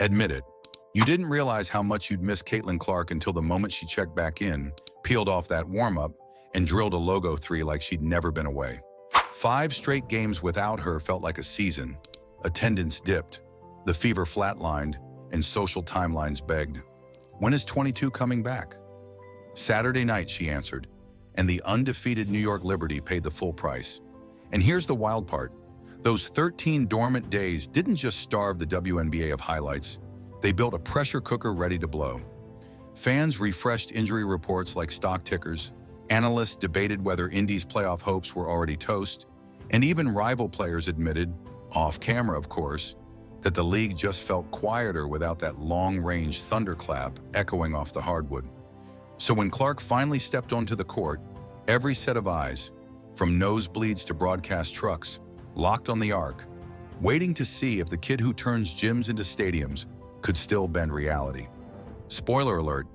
Admit it. You didn't realize how much you'd miss Caitlin Clark until the moment she checked back in, peeled off that warm-up, and drilled a logo three like she'd never been away. 5 straight games without her felt like a season. Attendance dipped, the fever flatlined, and social timelines begged. When is 22 coming back? Saturday night, she answered, and the undefeated New York Liberty paid the full price. And here's the wild part. Those 13 dormant days didn't just starve the WNBA of highlights. They built a pressure cooker ready to blow. Fans refreshed injury reports like stock tickers. Analysts debated whether Indy's playoff hopes were already toast. And even rival players admitted, off camera of course, that the league just felt quieter without that long-range thunderclap echoing off the hardwood. So when Clark finally stepped onto the court, every set of eyes, from nosebleeds to broadcast trucks, locked on the arc, waiting to see if the kid who turns gyms into stadiums could still bend reality. Spoiler alert,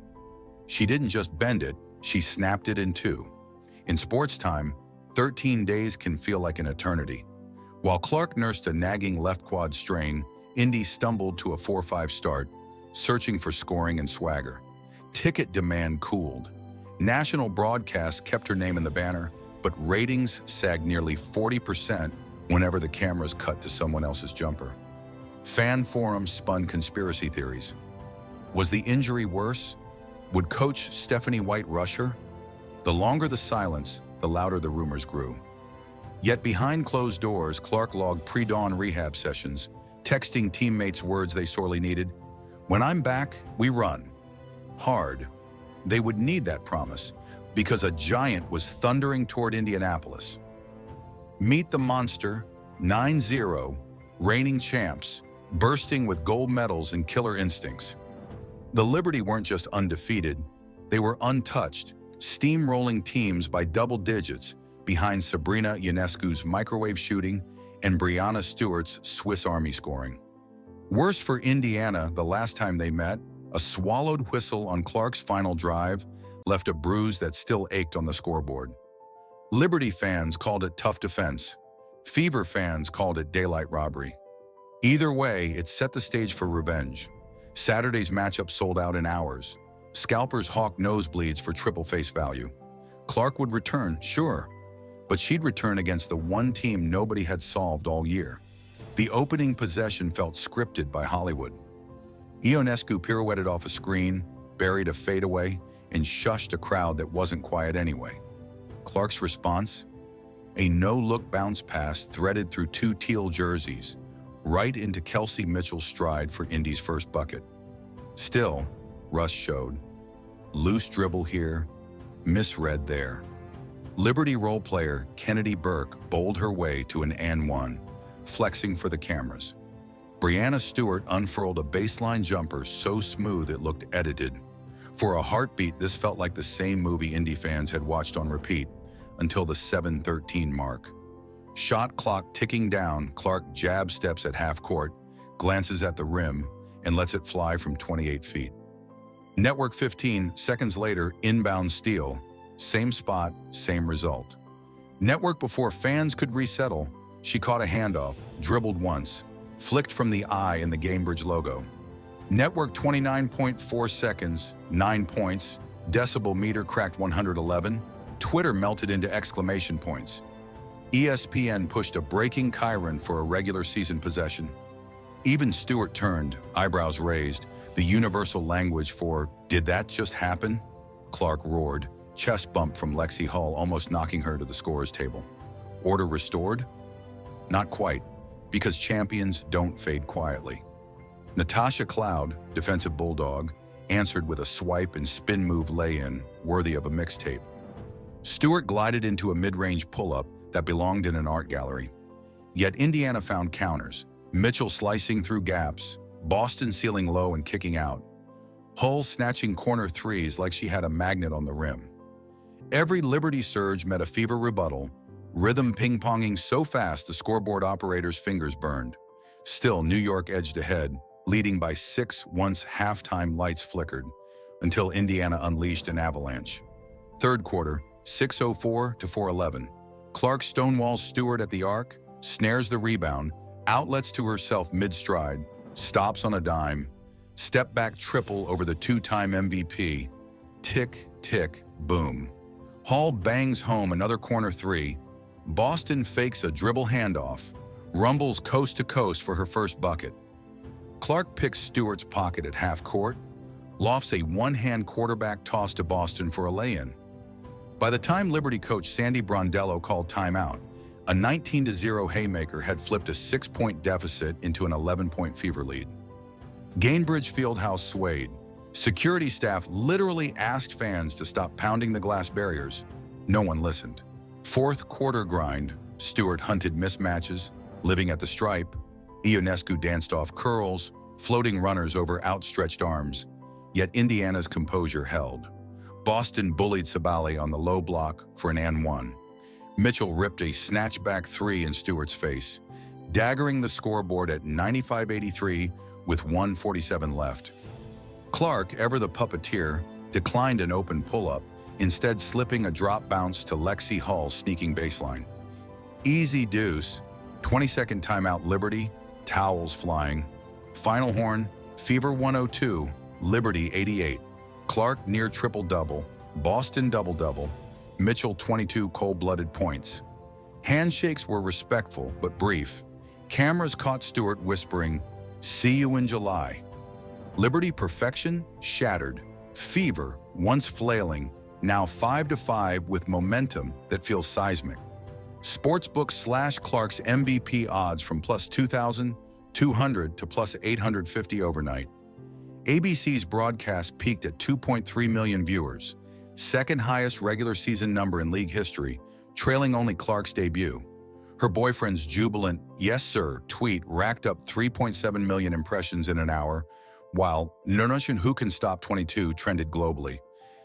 she didn't just bend it, she snapped it in two. In sports time, 13 days can feel like an eternity. While Clark nursed a nagging left quad strain, Indy stumbled to a 4-5 start, searching for scoring and swagger. Ticket demand cooled. National broadcasts kept her name in the banner, but ratings sagged nearly 40% whenever the cameras cut to someone else's jumper. Fan forums spun conspiracy theories. Was the injury worse? Would coach Stephanie White rush her? The longer the silence, the louder the rumors grew. Yet behind closed doors, Clark logged pre-dawn rehab sessions, texting teammates words they sorely needed. When I'm back, we run. Hard. They would need that promise, because a giant was thundering toward Indianapolis. Meet the monster, 9-0, reigning champs, bursting with gold medals and killer instincts. The Liberty weren't just undefeated, they were untouched, steamrolling teams by double digits behind Sabrina Ionescu's microwave shooting and Breanna Stewart's Swiss Army scoring. Worse for Indiana, the last time they met, a swallowed whistle on Clark's final drive left a bruise that still ached on the scoreboard. Liberty fans called it tough defense. Fever fans called it daylight robbery. Either way, it set the stage for revenge. Saturday's matchup sold out in hours. Scalpers hawked nosebleeds for triple face value. Clark would return, sure, but she'd return against the one team nobody had solved all year. The opening possession felt scripted by Hollywood. Ionescu pirouetted off a screen, buried a fadeaway, and shushed a crowd that wasn't quiet anyway. Clark's response? A no-look bounce pass threaded through 2 teal jerseys, right into Kelsey Mitchell's stride for Indy's first bucket. Still, rust showed. Loose dribble here, misread there. Liberty role player Kennedy Burke bowled her way to an and one, flexing for the cameras. Breanna Stewart unfurled a baseline jumper so smooth it looked edited. For a heartbeat, this felt like the same movie Indy fans had watched on repeat until the 7:13 mark. Shot clock ticking down, Clark jab steps at half court, glances at the rim, and lets it fly from 28 feet. Network 15, seconds later, inbound steal. Same spot, same result. Network before fans could resettle, she caught a handoff, dribbled once, flicked from the eye in the Gamebridge logo. Network 29.4 seconds, 9 points, decibel meter cracked 111, Twitter melted into exclamation points. ESPN pushed a breaking chyron for a regular season possession. Even Stewart turned, eyebrows raised, the universal language for, "Did that just happen?" Clark roared, chest bump from Lexi Hull almost knocking her to the scorer's table. Order restored? Not quite, because champions don't fade quietly. Natasha Cloud, defensive bulldog, answered with a swipe and spin move lay-in worthy of a mixtape. Stewart glided into a mid-range pull-up that belonged in an art gallery. Yet Indiana found counters, Mitchell slicing through gaps, Boston sealing low and kicking out, Hull snatching corner threes like she had a magnet on the rim. Every Liberty surge met a fever rebuttal, rhythm ping-ponging so fast the scoreboard operator's fingers burned. Still, New York edged ahead, leading by 6 once halftime lights flickered, until Indiana unleashed an avalanche. Third quarter, 6:04 to 4:11. Clark stonewalls Stewart at the arc, snares the rebound, outlets to herself mid-stride, stops on a dime, Step back triple over the two-time MVP. Tick, tick, boom. Hall bangs home another corner three. Boston fakes a dribble handoff. Rumbles coast to coast for her first bucket. Clark picks Stewart's pocket at half court. Lofts a one-hand quarterback toss to Boston for a lay-in. By the time Liberty coach Sandy Brondello called timeout, a 19-0 haymaker had flipped a 6-point deficit into an 11-point fever lead. Gainbridge Fieldhouse swayed. Security staff literally asked fans to stop pounding the glass barriers. No one listened. Fourth quarter grind. Stewart hunted mismatches, living at the stripe. Ionescu danced off curls, floating runners over outstretched arms. Yet Indiana's composure held. Boston bullied Sabali on the low block for an and one. Mitchell ripped a snatchback three in Stewart's face, daggering the scoreboard at 95-83 with 1:47 left. Clark, ever the puppeteer, declined an open pull-up, instead slipping a drop bounce to Lexi Hull's sneaking baseline. Easy deuce, 20-second timeout Liberty, towels flying. Final horn, Fever 102, Liberty 88. Clark near triple-double, Boston double-double, Mitchell 22 cold-blooded points. Handshakes were respectful but brief. Cameras caught Stewart whispering, "See you in July." Liberty perfection shattered. Fever, once flailing, now 5-5 with momentum that feels seismic. Sportsbook slashed Clark's MVP odds from plus 2,200 to plus 850 overnight. ABC's broadcast peaked at 2.3 million viewers, second highest regular season number in league history, trailing only Clark's debut. Her boyfriend's jubilant "yes sir" tweet racked up 3.7 million impressions in an hour, while "Nernushin Who Can Stop 22" trended globally.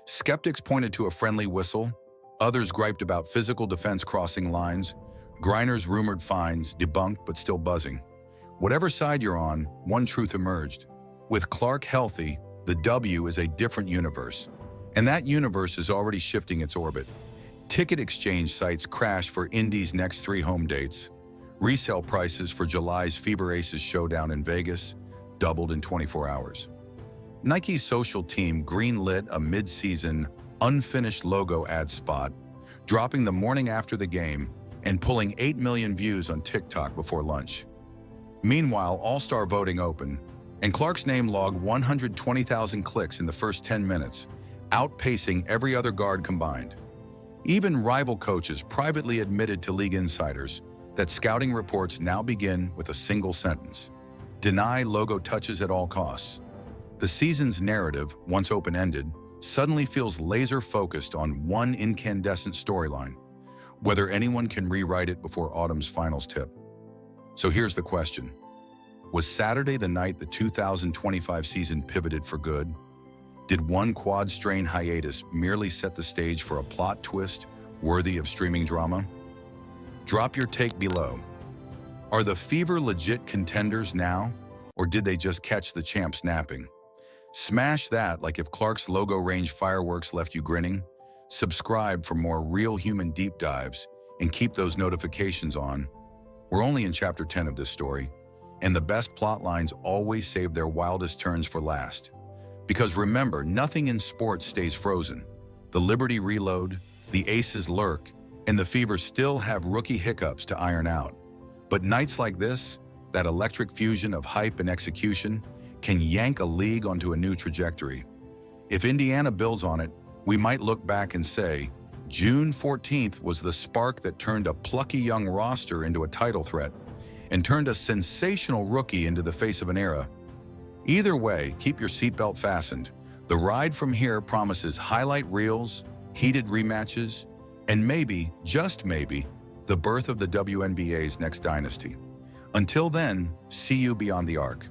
Skeptics pointed to a friendly whistle, others griped about physical defense crossing lines, Griner's rumored fines debunked but still buzzing. Whatever side you're on, one truth emerged. With Clark healthy, the W is a different universe, and that universe is already shifting its orbit. Ticket exchange sites crashed for Indy's next 3 home dates. Resale prices for July's Fever Aces showdown in Vegas doubled in 24 hours. Nike's social team greenlit a mid-season, unfinished logo ad spot, dropping the morning after the game and pulling 8 million views on TikTok before lunch. Meanwhile, All-Star voting opened, and Clark's name logged 120,000 clicks in the first 10 minutes, outpacing every other guard combined. Even rival coaches privately admitted to league insiders that scouting reports now begin with a single sentence: deny logo touches at all costs. The season's narrative, once open-ended, suddenly feels laser-focused on one incandescent storyline, whether anyone can rewrite it before autumn's finals tip. So here's the question. Was Saturday the night the 2025 season pivoted for good? Did one quad-strain hiatus merely set the stage for a plot twist worthy of streaming drama? Drop your take below. Are the Fever legit contenders now, or did they just catch the champs napping? Smash that like if Clark's logo range fireworks left you grinning. Subscribe for more real human deep dives and keep those notifications on. We're only in chapter 10 of this story, and the best plot lines always save their wildest turns for last. Because remember, nothing in sports stays frozen. The Liberty reload, the Aces lurk, and the Fever still have rookie hiccups to iron out. But nights like this, that electric fusion of hype and execution, can yank a league onto a new trajectory. If Indiana builds on it, we might look back and say, June 14th was the spark that turned a plucky young roster into a title threat and turned a sensational rookie into the face of an era. Either way, keep your seatbelt fastened. The ride from here promises highlight reels, heated rematches, and maybe, just maybe, the birth of the WNBA's next dynasty. Until then, see you beyond the arc.